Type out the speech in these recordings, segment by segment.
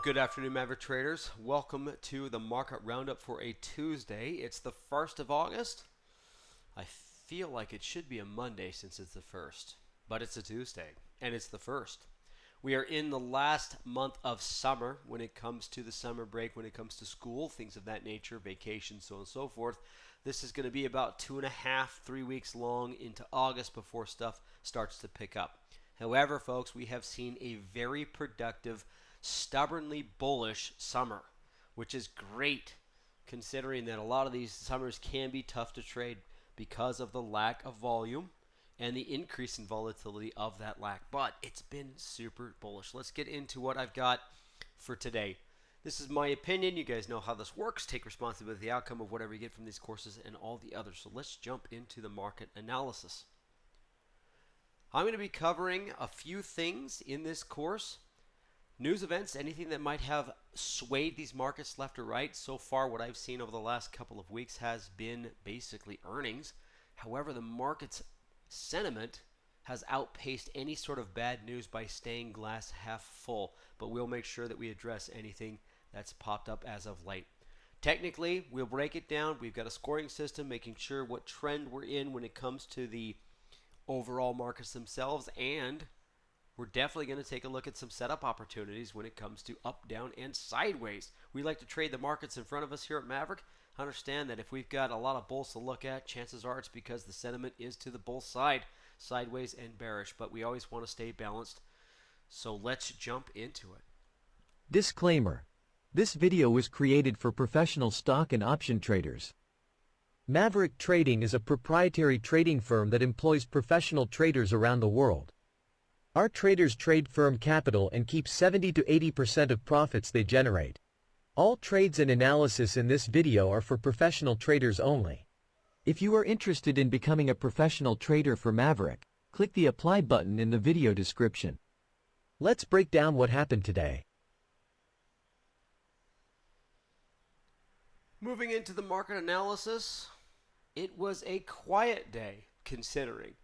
Good afternoon, Maverick traders. Welcome to the market roundup for a Tuesday. It's the 1st of August. I feel like it should be a Monday since it's the 1st, but it's a Tuesday, and it's the 1st. We are in the last month of summer when it comes to the summer break, when it comes to school, things of that nature, vacation, so on and so forth. This is going to be about 2.5, 3 weeks long into August before stuff starts to pick up. However, folks, we have seen a very productive, stubbornly bullish summer, which is great considering that a lot of these summers can be tough to trade because of the lack of volume and the increase in volatility of that lack. But it's been super bullish. Let's get into what I've got for today. This is my opinion. You guys know how this works. Take responsibility for the outcome of whatever you get from these courses and all the others. So let's jump into the market analysis. I'm going to be covering a few things in this course. News events, anything that might have swayed these markets left or right. So far, what I've seen over the last couple of weeks has been basically earnings. However, the market's sentiment has outpaced any sort of bad news by staying glass half full. But we'll make sure that we address anything that's popped up as of late. Technically, we'll break it down. We've got a scoring system, making sure what trend we're in when it comes to the overall markets themselves, and we're definitely going to take a look at some setup opportunities when it comes to up, down, and sideways. We like to trade the markets in front of us here at Maverick. Understand that if we've got a lot of bulls to look at, chances are it's because the sentiment is to the bull side, sideways and bearish, but we always want to stay balanced. So let's jump into it. Disclaimer. This video was created for professional stock and option traders. Maverick Trading is a proprietary trading firm that employs professional traders around the world. Our traders trade firm capital and keep 70 to 80% of profits they generate. All trades and analysis in this video are for professional traders only. If you are interested in becoming a professional trader for Maverick, click the apply button in the video description. Let's break down what happened today. Moving into the market analysis, it was a quiet day considering.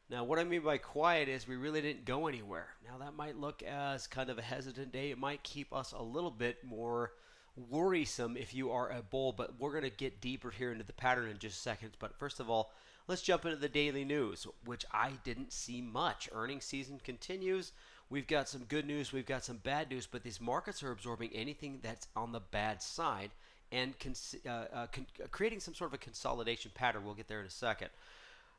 Now, what I mean by quiet is we really didn't go anywhere. Now, that might look as kind of a hesitant day. It might keep us a little bit more worrisome if you are a bull, but we're going to get deeper here into the pattern in just seconds. But first of all, let's jump into the daily news, which I didn't see much. Earnings season continues. We've got some good news. We've got some bad news, but these markets are absorbing anything that's on the bad side and creating some sort of a consolidation pattern. We'll get there in a second.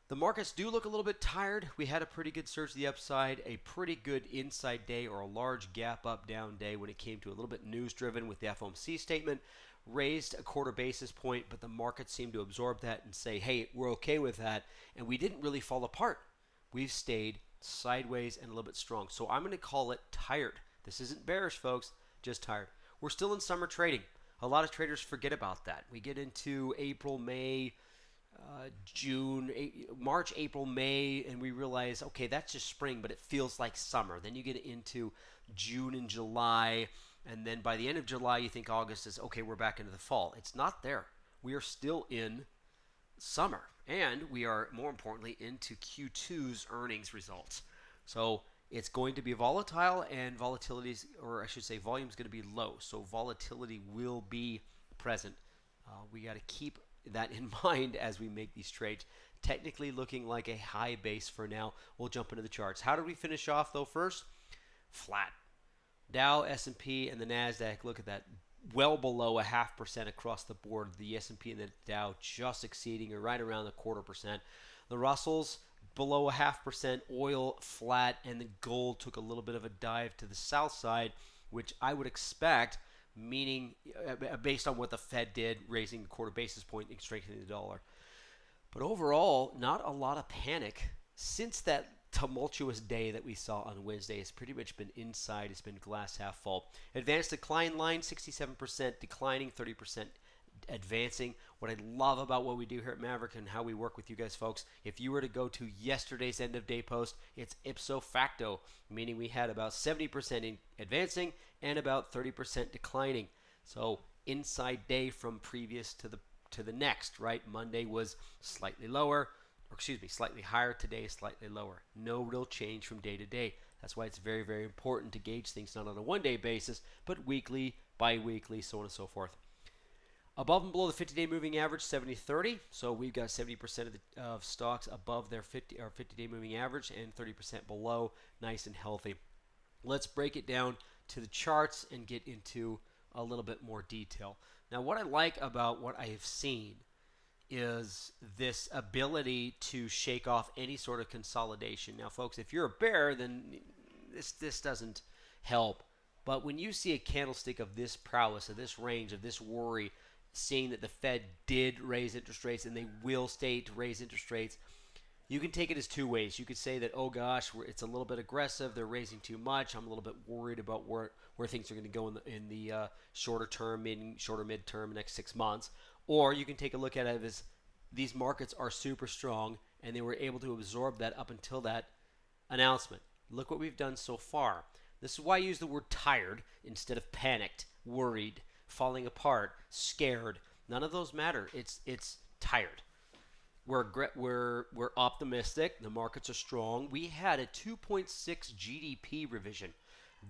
The markets do look a little bit tired. We had a pretty good surge to the upside, a pretty good inside day or a large gap up down day when it came to a little bit news driven with the FOMC statement. Raised a quarter basis point, but the market seemed to absorb that and say, hey, we're okay with that. And we didn't really fall apart. We've stayed sideways and a little bit strong. So I'm going to call it tired. This isn't bearish, folks, just tired. We're still in summer trading. A lot of traders forget about that. We get into April, May, June, March, April, May, and we realize, okay, that's just spring, but it feels like summer. Then you get into June and July, and then by the end of July, you think August is, okay, we're back into the fall. It's not there. We are still in summer, and we are, more importantly, into Q2's earnings results. So it's going to be volatile, and volatility's, or I should say volume is going to be low. So volatility will be present. We got to keep that in mind as we make these trades. Technically looking like a high base for now. We'll jump into the charts. How did we finish off though first? Flat. Dow, S&P, and the NASDAQ, look at that. Well below 0.5% across the board. The S&P and the Dow just exceeding or right around 0.25%. The Russells below 0.5%, oil flat, and the gold took a little bit of a dive to the south side, which I would expect, meaning based on what the Fed did, raising a quarter basis point and strengthening the dollar. But overall, not a lot of panic since that tumultuous day that we saw on Wednesday. It's pretty much been inside. It's been glass half full. Advanced decline line, 67% declining, 30% advancing. What I love about what we do here at Maverick and how we work with you guys folks, if you were to go to yesterday's end of day post, it's ipso facto, meaning we had about 70% in advancing and about 30% declining. So inside day from previous to the next, right? Monday was slightly lower, or excuse me, slightly higher. Today is slightly lower. No real change from day to day. That's why it's very, very important to gauge things not on a one-day basis, but weekly, bi-weekly, so on and so forth. Above and below the 50-day moving average, 70-30. So we've got 70% of stocks above their 50-day moving average and 30% below, nice and healthy. Let's break it down to the charts and get into a little bit more detail. Now, what I like about what I have seen is this ability to shake off any sort of consolidation. Now, folks, if you're a bear, then this doesn't help. But when you see a candlestick of this prowess, of this range, of this worry, seeing that the Fed did raise interest rates and they will stay to raise interest rates, you can take it as two ways. You could say that, oh gosh, it's a little bit aggressive. They're raising too much. I'm a little bit worried about where things are going to go in the shorter term, shorter midterm, next 6 months. Or you can take a look at it as these markets are super strong and they were able to absorb that up until that announcement. Look what we've done so far. This is why I use the word tired instead of panicked, worried, falling apart, scared. None of those matter. It's tired. We're optimistic. The markets are strong. We had a 2.6 GDP revision.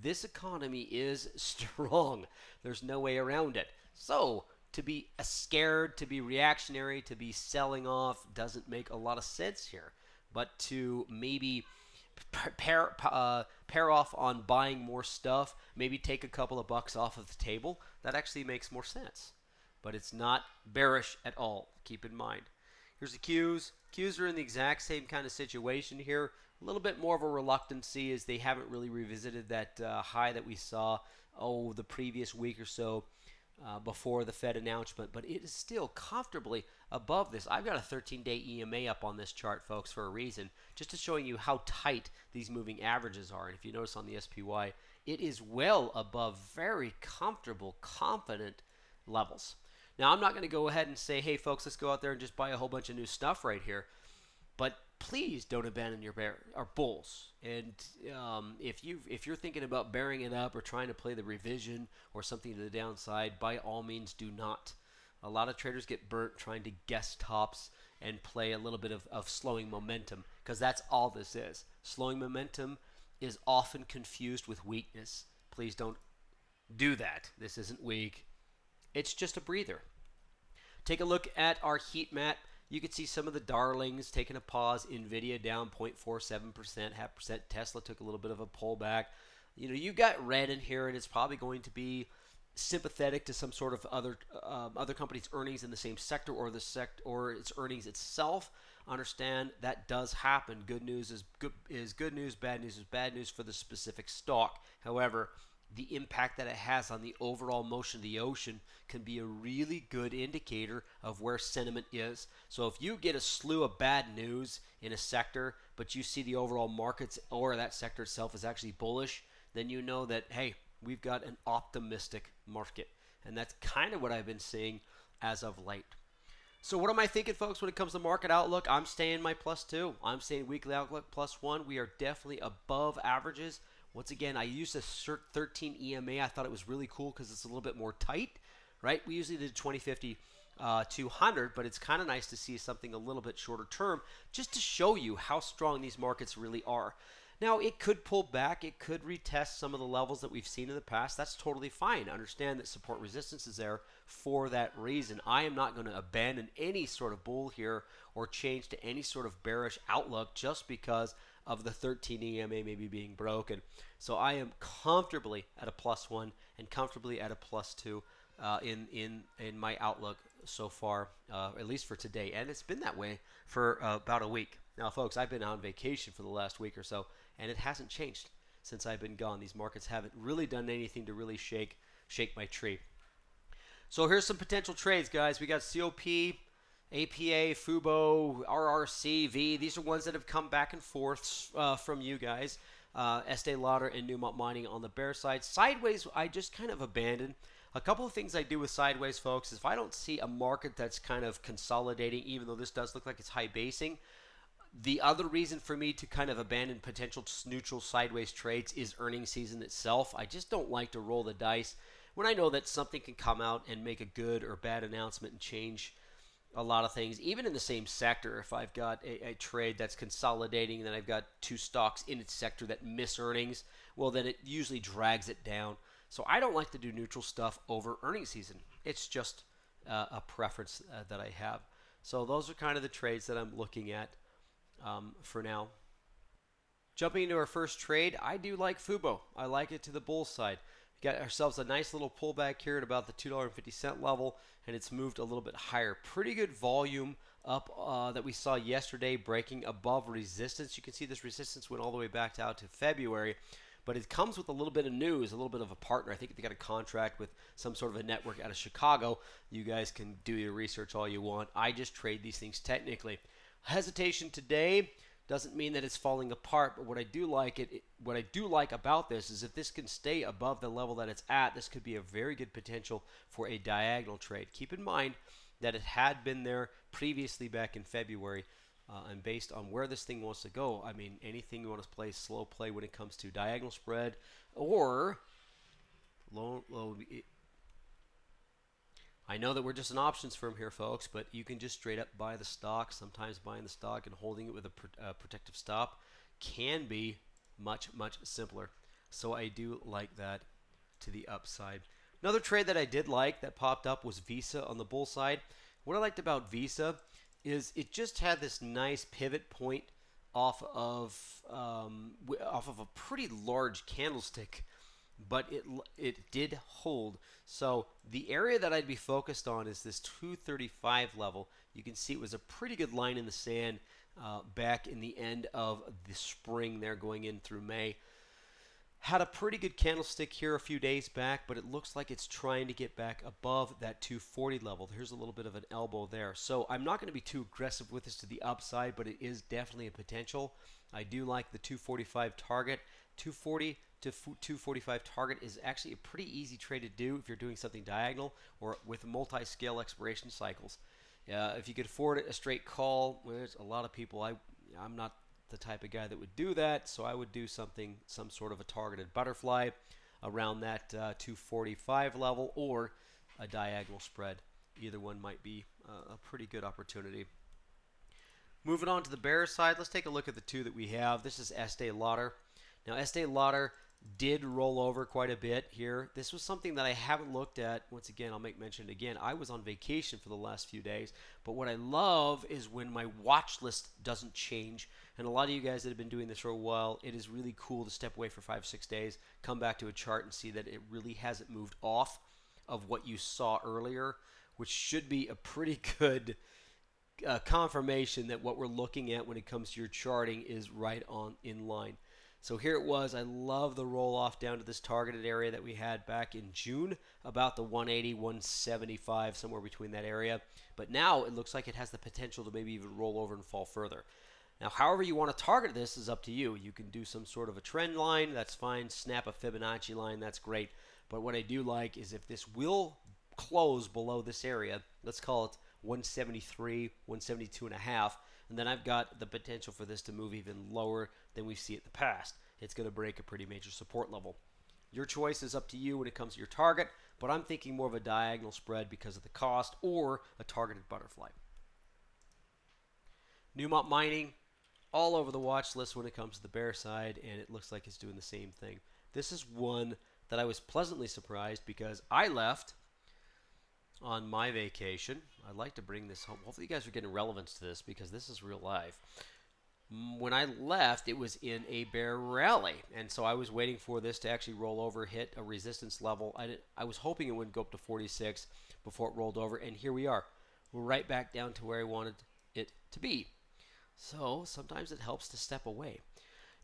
This economy is strong. There's no way around it. So to be scared, to be reactionary, to be selling off doesn't make a lot of sense here. But to maybe pair off on buying more stuff, maybe take a couple of bucks off of the table, that actually makes more sense. But it's not bearish at all. Keep in mind. Here's the Qs. Qs are in the exact same kind of situation here. A little bit more of a reluctancy as they haven't really revisited that high that we saw the previous week or so before the Fed announcement, but it is still comfortably above this. I've got a 13-day EMA up on this chart, folks, for a reason, just to showing you how tight these moving averages are. And if you notice on the SPY, it is well above very comfortable, confident levels. Now, I'm not going to go ahead and say, hey, folks, let's go out there and just buy a whole bunch of new stuff right here. But please don't abandon your bulls. And if you're thinking about bearing it up or trying to play the revision or something to the downside, by all means, do not. A lot of traders get burnt trying to guess tops and play a little bit of slowing momentum, because that's all this is. Slowing momentum is often confused with weakness. Please don't do that. This isn't weak. It's just a breather. Take a look at our heat map. You can see some of the darlings taking a pause. Nvidia down 0.47%, 0.5%. Tesla took a little bit of a pullback. You know, you've got red in here, and it's probably going to be sympathetic to some sort of other companies' earnings in the same sector, or its earnings itself. Understand that does happen. Good news is good news. Bad news is bad news for the specific stock. However, the impact that it has on the overall motion of the ocean can be a really good indicator of where sentiment is. So if you get a slew of bad news in a sector, but you see the overall markets or that sector itself is actually bullish, then you know that, hey, we've got an optimistic market. And that's kind of what I've been seeing as of late. So what am I thinking, folks, when it comes to market outlook? I'm staying my +2. I'm staying weekly outlook +1. We are definitely above averages. Once again, I used a 13 EMA. I thought it was really cool because it's a little bit more tight, right? We usually did 20, 50, 200, but it's kind of nice to see something a little bit shorter term just to show you how strong these markets really are. Now, it could pull back. It could retest some of the levels that we've seen in the past. That's totally fine. Understand that support resistance is there for that reason. I am not going to abandon any sort of bull here or change to any sort of bearish outlook just because of the 13 EMA maybe being broken. So I am comfortably at a +1 and comfortably at a +2 in my outlook so far, at least for today. And it's been that way for about a week. Now, folks, I've been on vacation for the last week or so, and it hasn't changed since I've been gone. These markets haven't really done anything to really shake my tree. So here's some potential trades, guys. We got COP, APA, FUBO, RRCV. These are ones that have come back and forth from you guys. Estee Lauder and Newmont Mining on the bear side. Sideways, I just kind of abandoned. A couple of things I do with sideways, folks, is if I don't see a market that's kind of consolidating, even though this does look like it's high basing, the other reason for me to kind of abandon potential neutral sideways trades is earnings season itself. I just don't like to roll the dice when I know that something can come out and make a good or bad announcement and change a lot of things, even in the same sector. If I've got a trade that's consolidating and then I've got two stocks in its sector that miss earnings, well, then it usually drags it down. So I don't like to do neutral stuff over earnings season. It's just a preference that I have. So those are kind of the trades that I'm looking at for now. Jumping into our first trade, I do like Fubo. I like it to the bull side. We got ourselves a nice little pullback here at about the $2.50 level, and it's moved a little bit higher. Pretty good volume up that we saw yesterday, breaking above resistance. You can see this resistance went all the way back out to February, but it comes with a little bit of news, a little bit of a partner. I think they got a contract with some sort of a network out of Chicago. You guys can do your research all you want. I just trade these things technically. Hesitation today doesn't mean that it's falling apart, but what I do like about this is if this can stay above the level that it's at, this could be a very good potential for a diagonal trade. Keep in mind that it had been there previously back in February, and based on where this thing wants to go, I mean, anything you want to play, slow play when it comes to diagonal spread or low. I know that we're just an options firm here, folks, but you can just straight up buy the stock. Sometimes buying the stock and holding it with a protective stop can be much, much simpler. So I do like that to the upside. Another trade that I did like that popped up was Visa on the bull side. What I liked about Visa is it just had this nice pivot point off of a pretty large candlestick, but it did hold. So the area that I'd be focused on is this 235 level. You can see it was a pretty good line in the sand back in the end of the spring there going in through May. Had a pretty good candlestick here a few days back, but it looks like it's trying to get back above that 240 level. Here's a little bit of an elbow there. So I'm not going to be too aggressive with this to the upside, but it is definitely a potential. I do like the 245 target. 240 to 245 target is actually a pretty easy trade to do if you're doing something diagonal or with multi-scale expiration cycles. If you could afford it, a straight call, well, there's a lot of people. I'm not the type of guy that would do that, so I would do some sort of a targeted butterfly around that 245 level or a diagonal spread. Either one might be a pretty good opportunity. Moving on to the bear side, let's take a look at the two that we have. This is Estee Lauder. Now, Estee Lauder did roll over quite a bit here. This was something that I haven't looked at. Once again, I'll make mention again. I was on vacation for the last few days, but what I love is when my watch list doesn't change. And a lot of you guys that have been doing this for a while, it is really cool to step away for 5-6 days, come back to a chart and see that it really hasn't moved off of what you saw earlier, which should be a pretty good confirmation that what we're looking at when it comes to your charting is right on in line. So here it was. I love the roll off down to this targeted area that we had back in June, about the 180, 175, somewhere between that area. But now it looks like it has the potential to maybe even roll over and fall further. Now, however you want to target this is up to you. You can do some sort of a trend line. That's fine. Snap a Fibonacci line. That's great. But what I do like is if this will close below this area, let's call it 173, 172 and a half, and then I've got the potential for this to move even lower than we've seen in the past. It's going to break a pretty major support level. Your choice is up to you when it comes to your target, but I'm thinking more of a diagonal spread because of the cost or a targeted butterfly. Newmont Mining, all over the watch list when it comes to the bear side, and it looks like it's doing the same thing. This is one that I was pleasantly surprised because I left on my vacation. I'd like to bring this home. Hopefully you guys are getting relevance to this because this is real life. When I left, it was in a bear rally, and so I was waiting for this to actually roll over, hit a resistance level. I was hoping it wouldn't go up to 46 before it rolled over, and here we are. We're right back down to where I wanted it to be. So sometimes it helps to step away.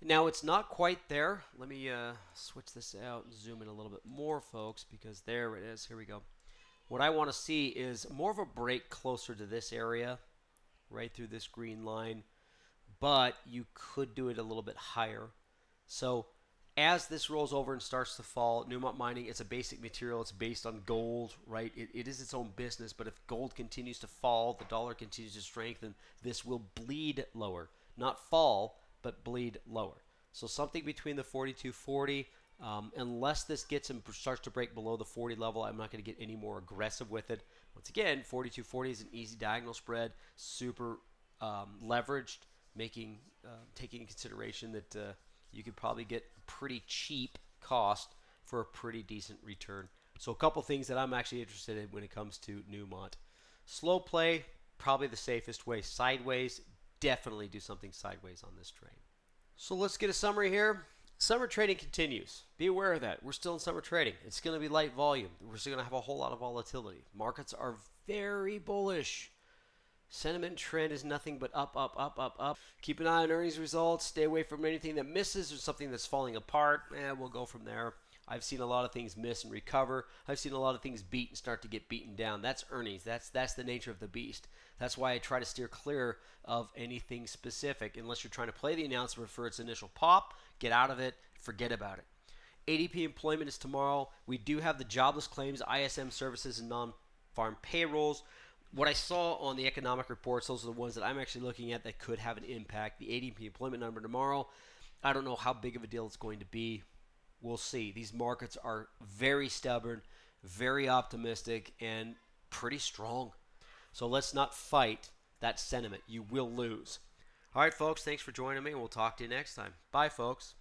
Now it's not quite there. Let me switch this out and zoom in a little bit more, folks, because there it is. Here we go. What I want to see is more of a break closer to this area, right through this green line, but you could do it a little bit higher. So as this rolls over and starts to fall, Newmont Mining, it's a basic material. It's based on gold, right? It is its own business, but if gold continues to fall, the dollar continues to strengthen, this will bleed lower. Not fall, but bleed lower. So something between the 42.40, unless this gets and starts to break below the 40 level, I'm not going to get any more aggressive with it. Once again, 4240 is an easy diagonal spread, super leveraged, taking in consideration that you could probably get a pretty cheap cost for a pretty decent return. So a couple things that I'm actually interested in when it comes to Newmont. Slow play, probably the safest way. Sideways, definitely do something sideways on this trade. So let's get a summary here. Summer trading continues. Be aware of that. We're still in summer trading. It's going to be light volume. We're still going to have a whole lot of volatility. Markets are very bullish. Sentiment trend is nothing but up, up, up, up, up. Keep an eye on earnings results. Stay away from anything that misses or something that's falling apart. We'll go from there. I've seen a lot of things miss and recover. I've seen a lot of things beat and start to get beaten down. That's earnings. That's the nature of the beast. That's why I try to steer clear of anything specific. Unless you're trying to play the announcement for its initial pop, get out of it, forget about it. ADP employment is tomorrow. We do have the jobless claims, ISM services, and non-farm payrolls. What I saw on the economic reports, those are the ones that I'm actually looking at that could have an impact. The ADP employment number tomorrow, I don't know how big of a deal it's going to be. We'll see. These markets are very stubborn, very optimistic, and pretty strong. So let's not fight that sentiment. You will lose. All right, folks, thanks for joining me, and we'll talk to you next time. Bye, folks.